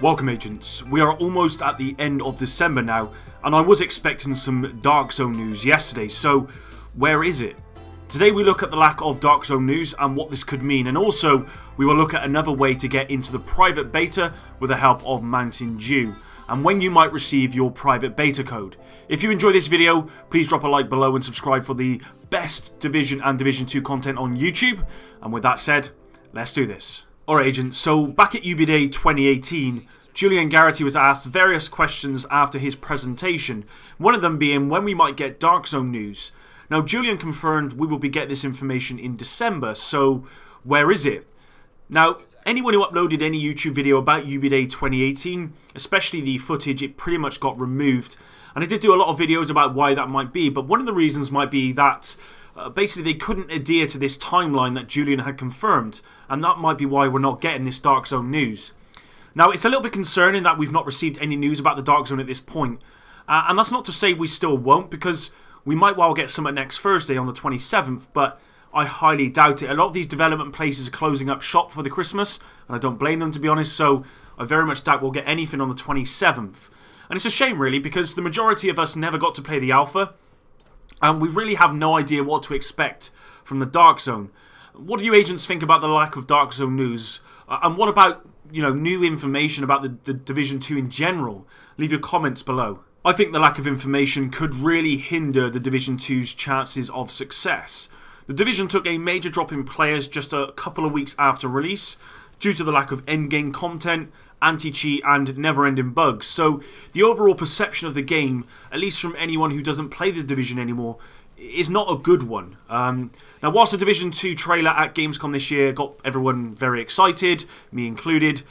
Welcome agents, we are almost at the end of December now, and I was expecting some Dark Zone news yesterday, so where is it? Today we look at the lack of Dark Zone news and what this could mean, and also we will look at another way to get into the private beta with the help of Mountain Dew, and when you might receive your private beta code. If you enjoy this video, please drop a like below and subscribe for the best Division and Division 2 content on YouTube, and with that said, let's do this. Alright agents, so back at Ubi Day 2018, Julian Geragthy was asked various questions after his presentation, one of them being when we might get Dark Zone news. Now Julian confirmed we will be getting this information in December, so where is it? Now, anyone who uploaded any YouTube video about Ubi Day 2018, especially the footage, it pretty much got removed. And I did do a lot of videos about why that might be, but one of the reasons might be that basically they couldn't adhere to this timeline that Julian had confirmed, and that might be why we're not getting this Dark Zone news. Now, it's a little bit concerning that we've not received any news about the Dark Zone at this point, and that's not to say we still won't, because we might well get some next Thursday on the 27th, but I highly doubt it. A lot of these development places are closing up shop for the Christmas, and I don't blame them to be honest, so I very much doubt we'll get anything on the 27th. And it's a shame really, because the majority of us never got to play the alpha, and we really have no idea what to expect from the Dark Zone. What do you agents think about the lack of Dark Zone news? And what about, you know, new information about the Division 2 in general? Leave your comments below. I think the lack of information could really hinder the Division 2's chances of success. The Division took a major drop in players just a couple of weeks after release, due to the lack of endgame content, anti-cheat and never-ending bugs. So the overall perception of the game, at least from anyone who doesn't play the Division anymore, is not a good one. Now whilst the Division 2 trailer at Gamescom this year got everyone very excited, me included,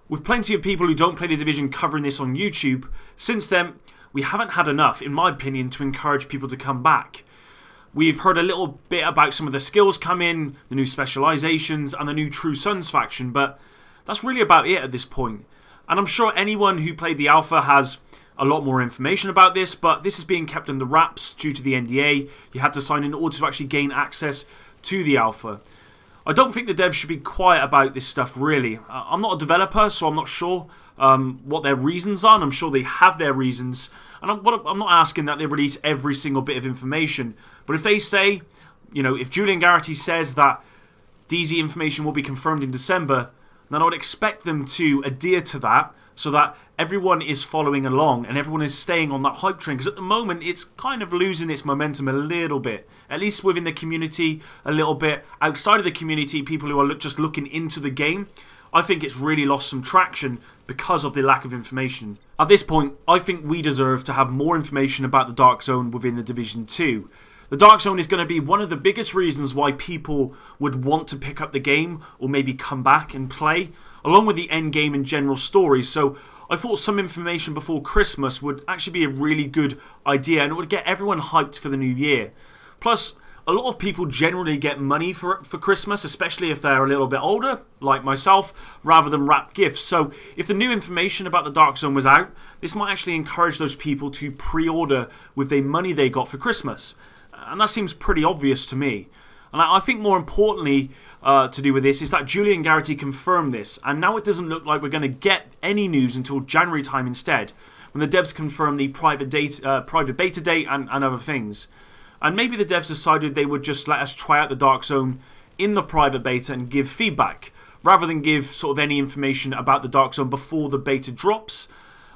with plenty of people who don't play the Division covering this on YouTube, since then we haven't had enough, in my opinion, to encourage people to come back. We've heard a little bit about some of the skills come in, the new specializations and the new True Sons faction, but that's really about it at this point. And I'm sure anyone who played the alpha has a lot more information about this, but this is being kept under wraps due to the NDA. You had to sign in order to actually gain access to the alpha. I don't think the devs should be quiet about this stuff really. I'm not a developer, so I'm not sure what their reasons are, and I'm sure they have their reasons. And I'm not asking that they release every single bit of information, but if they say, you know, if Julian Geragthy says that DZ information will be confirmed in December, then I would expect them to adhere to that so that everyone is following along and everyone is staying on that hype train, because at the moment it's kind of losing its momentum a little bit, at least within the community, a little bit outside of the community, people who are just looking into the game. I think it's really lost some traction because of the lack of information. At this point, I think we deserve to have more information about the Dark Zone within the Division 2. The Dark Zone is going to be one of the biggest reasons why people would want to pick up the game or maybe come back and play, along with the end game and general story. So I thought some information before Christmas would actually be a really good idea, and it would get everyone hyped for the new year. Plus, a lot of people generally get money for Christmas, especially if they're a little bit older, like myself, rather than wrap gifts. So if the new information about the Dark Zone was out, this might actually encourage those people to pre-order with the money they got for Christmas. And that seems pretty obvious to me. And I think more importantly to do with this is that Julian Geragthy confirmed this, and now it doesn't look like we're going to get any news until January time instead, when the devs confirm the private beta date and other things. And maybe the devs decided they would just let us try out the Dark Zone in the private beta and give feedback, rather than give sort of any information about the Dark Zone before the beta drops.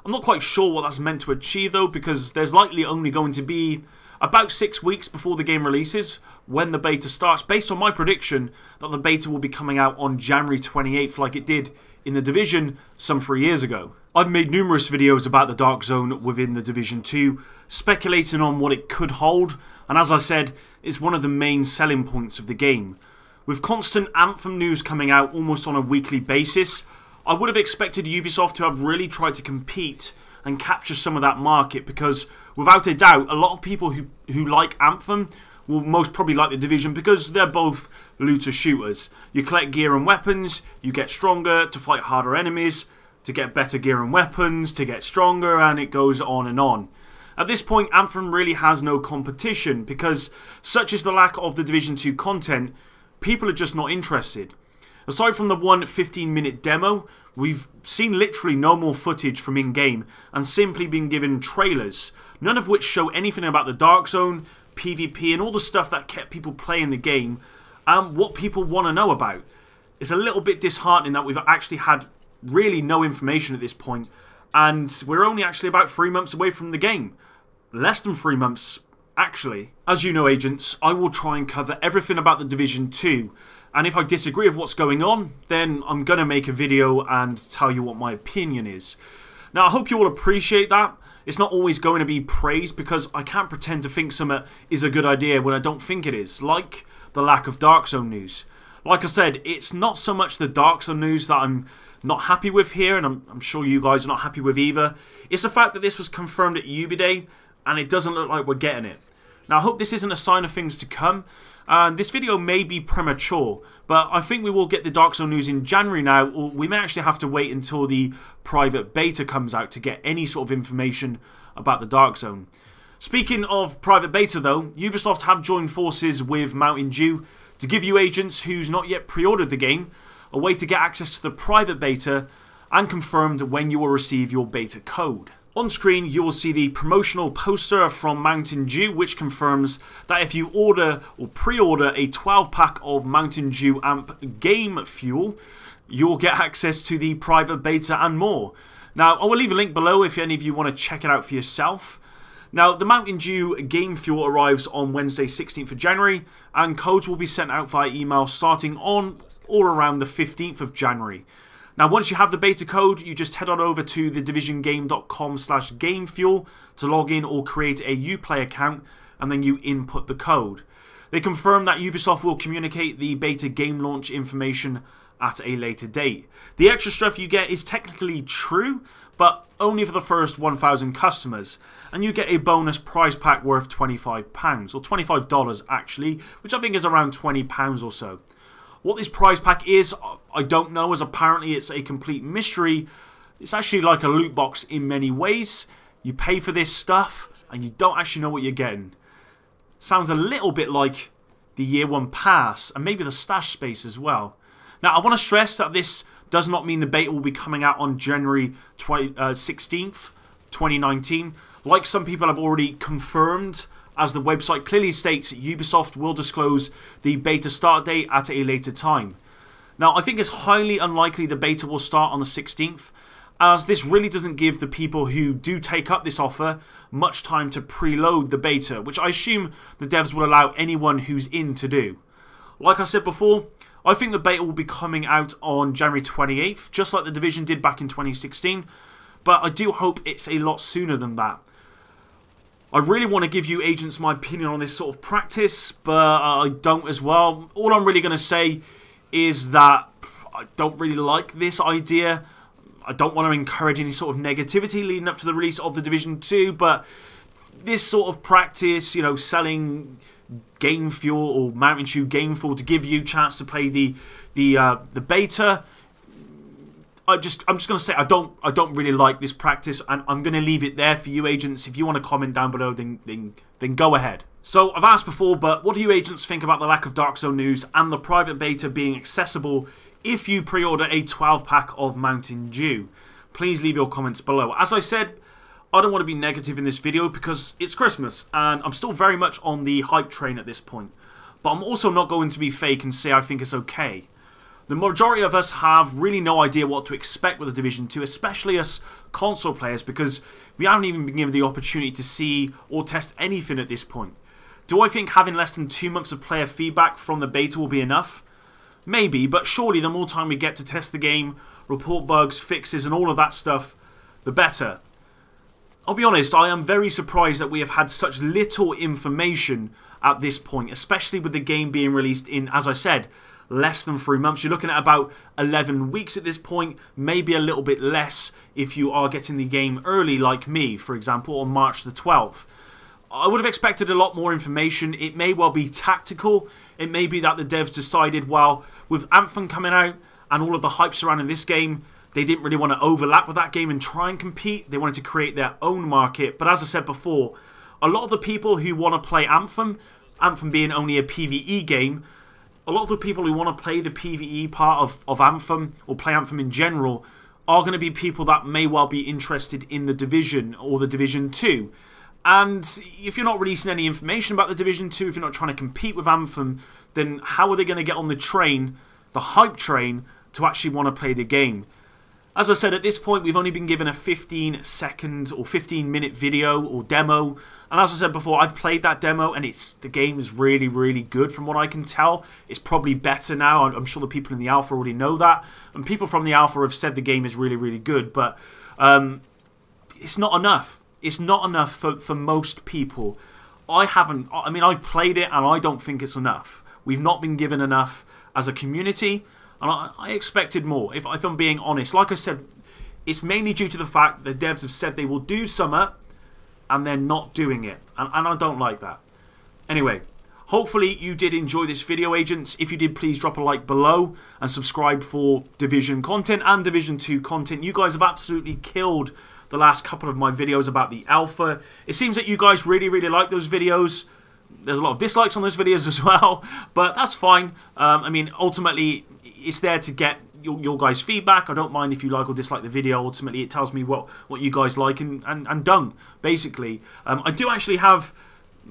I'm not quite sure what that's meant to achieve though, because there's likely only going to be about 6 weeks before the game releases when the beta starts, based on my prediction that the beta will be coming out on January 28th like it did in the Division some 3 years ago. I've made numerous videos about the Dark Zone within the Division 2, speculating on what it could hold, and as I said, it's one of the main selling points of the game. With constant Anthem news coming out almost on a weekly basis, I would have expected Ubisoft to have really tried to compete and capture some of that market, because without a doubt, a lot of people who like Anthem will most probably like the Division, because they're both looter shooters. You collect gear and weapons, you get stronger to fight harder enemies, to get better gear and weapons, to get stronger, and it goes on and on. At this point, Anthem really has no competition, because such is the lack of the Division 2 content, people are just not interested. Aside from the one 15-minute demo, we've seen literally no more footage from in-game and simply been given trailers, none of which show anything about the Dark Zone, PvP and all the stuff that kept people playing the game and what people want to know about. It's a little bit disheartening that we've actually had really no information at this point, and we're only actually about 3 months away from the game. Less than 3 months, actually. As you know, agents, I will try and cover everything about the Division 2, and if I disagree with what's going on, then I'm going to make a video and tell you what my opinion is. Now, I hope you all appreciate that. It's not always going to be praised, because I can't pretend to think something is a good idea when I don't think it is, like the lack of Dark Zone news. Like I said, it's not so much the Dark Zone news that I'm not happy with here, and I'm sure you guys are not happy with either. It's the fact that this was confirmed at Ubi Day, and it doesn't look like we're getting it. Now, I hope this isn't a sign of things to come. This video may be premature, but I think we will get the Dark Zone news in January now, or we may actually have to wait until the private beta comes out to get any sort of information about the Dark Zone. Speaking of private beta though, Ubisoft have joined forces with Mountain Dew to give you agents who's not yet pre-ordered the game a way to get access to the private beta and confirmed when you will receive your beta code. On screen, you will see the promotional poster from Mountain Dew, which confirms that if you order or pre-order a 12-pack of Mountain Dew AMP game fuel, you will get access to the private beta and more. Now, I will leave a link below if any of you want to check it out for yourself. Now, the Mountain Dew game fuel arrives on Wednesday, 16th of January, and codes will be sent out via email starting on or around the 15th of January. Now, once you have the beta code, you just head on over to thedivisiongame.com/gamefuel to log in or create a Uplay account, and then you input the code. They confirm that Ubisoft will communicate the beta game launch information at a later date. The extra stuff you get is technically true, but only for the first 1,000 customers, and you get a bonus prize pack worth £25, or $25 actually, which I think is around £20 or so. What this prize pack is, I don't know, as apparently it's a complete mystery. It's actually like a loot box in many ways. You pay for this stuff, and you don't actually know what you're getting. Sounds a little bit like the Year 1 Pass, and maybe the stash space as well. Now, I want to stress that this does not mean the beta will be coming out on January 16th, 2019. Like some people have already confirmed, as the website clearly states, Ubisoft will disclose the beta start date at a later time. Now, I think it's highly unlikely the beta will start on the 16th, as this really doesn't give the people who do take up this offer much time to preload the beta, which I assume the devs will allow anyone who's in to do. Like I said before, I think the beta will be coming out on January 28th, just like the Division did back in 2016, but I do hope it's a lot sooner than that. I really want to give you agents my opinion on this sort of practice, but I don't as well. All I'm really going to say is that I don't really like this idea. I don't want to encourage any sort of negativity leading up to the release of the Division 2, but this sort of practice, you know, selling game fuel or Mountain Dew game fuel to give you a chance to play the beta, I'm just going to say I don't really like this practice, and I'm going to leave it there for you agents. If you want to comment down below, then go ahead. So I've asked before, but what do you agents think about the lack of Dark Zone news and the private beta being accessible if you pre-order a 12-pack of Mountain Dew? Please leave your comments below. As I said, I don't want to be negative in this video because it's Christmas and I'm still very much on the hype train at this point. But I'm also not going to be fake and say I think it's okay. The majority of us have really no idea what to expect with the Division 2, especially us console players, because we haven't even been given the opportunity to see or test anything at this point. Do I think having less than 2 months of player feedback from the beta will be enough? Maybe, but surely the more time we get to test the game, report bugs, fixes and all of that stuff, the better. I'll be honest, I am very surprised that we have had such little information at this point, especially with the game being released in, as I said, less than 3 months. You're looking at about 11 weeks at this point, maybe a little bit less if you are getting the game early like me, for example, on March the 12th. I would have expected a lot more information. It may well be tactical. It may be that the devs decided, well, with Anthem coming out and all of the hype surrounding this game, they didn't really want to overlap with that game and try and compete. They wanted to create their own market. But as I said before, a lot of the people who want to play Anthem being only a PvE game, a lot of the people who want to play the PvE part of Anthem, or play Anthem in general, are going to be people that may well be interested in the Division or the Division 2. And if you're not releasing any information about the Division 2, if you're not trying to compete with Anthem, then how are they going to get on the train, the hype train, to actually want to play the game? As I said, at this point, we've only been given a 15-second or 15-minute video or demo. And as I said before, I've played that demo, and the game is really, really good from what I can tell. It's probably better now. I'm sure the people in the alpha already know that. And people from the alpha have said the game is really, really good. But it's not enough. It's not enough for most people. I've played it, and I don't think it's enough. We've not been given enough as a community. And I expected more, if I'm being honest. Like I said, it's mainly due to the fact the devs have said they will do something, and they're not doing it. And I don't like that. Anyway, hopefully you did enjoy this video, agents. If you did, please drop a like below and subscribe for Division content and Division 2 content. You guys have absolutely killed the last couple of my videos about the alpha. It seems that you guys really, really like those videos. There's a lot of dislikes on those videos as well, but that's fine. Ultimately, it's there to get your guys' feedback. I don't mind if you like or dislike the video. Ultimately, it tells me what you guys like and don't, basically. I do actually have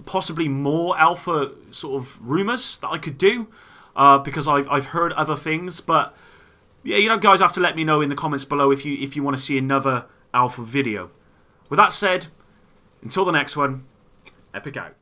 possibly more alpha sort of rumours that I could do, because I've heard other things. But yeah, you guys have to let me know in the comments below if you want to see another alpha video. With that said, until the next one, Epic out.